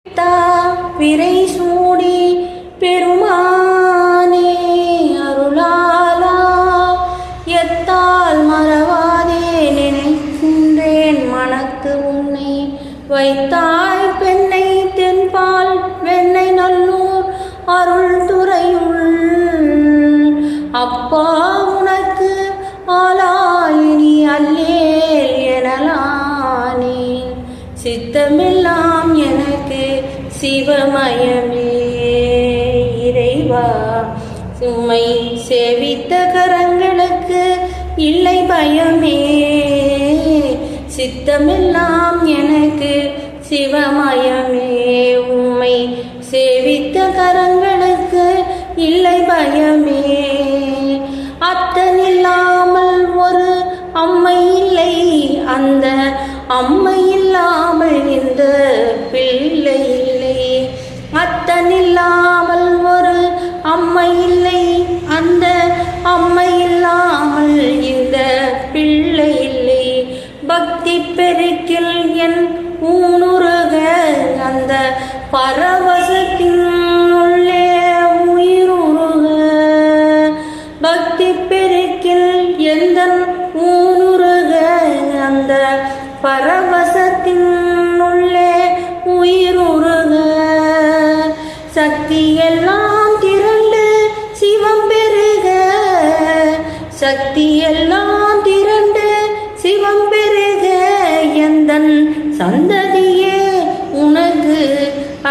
விரை சூடி பெருமானே அருளாலா எத்தால் மறவாதே நினைக்கின்றேன் மனத்து உன்னை வைத்தாய் பெண்ணை தென்பால் வெண்ணை நல்லூர் அருள் துறையுள் அப்பா உனக்கு ஆளாயினி அல்லேல் எனலானே சித்தமெல்லாம் எனக்கு சிவமயமே இறைவா உம்மை சேவித்த கரங்களுக்கு இல்லை பயமே சித்தமெல்லாம் எனக்கு சிவமயமே உம்மை சேவித்த கரங்களுக்கு இல்லை பயமே அத்தனில்லாமல் ஒரு அம்மை இல்லை அந்த அம்மை இல்லாமல் இந்த பிள்ளை இல்லை அத்தனில்லாமல் ஒரு அம்மை இல்லை அந்த அம்மை இல்லாமல் இந்த பிள்ளை இல்லை பக்தி பெருக்கில் என் ஊனுருக அந்த பரவசத்தின் உள்ளே உயிருருக பக்தி பெருக்கில் எந்த ஊனுருக அந்த பரவசத்தின் உள்ளே உயிருருக சக்தி எல்லாம் திரண்டு சிவம் பெருக சக்தி எல்லாம் திரண்டு சிவம் பெருக எந்தன் சந்ததியே உனக்கு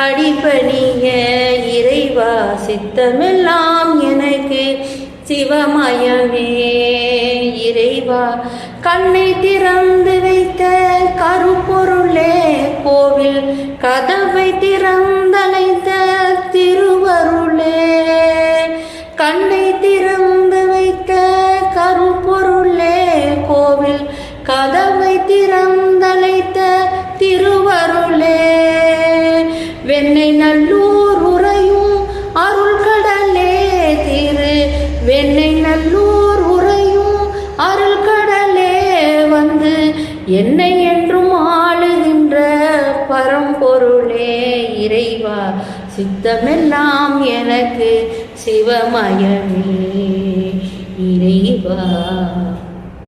அடிபணிய இறைவா சித்தமெல்லாம் எனக்கு சிவமயமே இறைவா கண்ணை திறந்து வைத்த கருப்பொருளே கோவில் கதவை திறந்தழைத்த திருவருளே கண்ணை திறந்து வைத்த கருப்பொருளே கோவில் கதவை திறந்தழைத்த திருவருளே வெண்ணை நல்லூர் உறையும் அருள் கடலே திரு வெண்ணை நல்லூர் உறையும் அருள் கடலே வந்து என்னை என்றும் ஆளுகின்ற பரம்பொருளே இறைவா சித்தமெல்லாம் எனக்கு சிவமயமே இறைவா.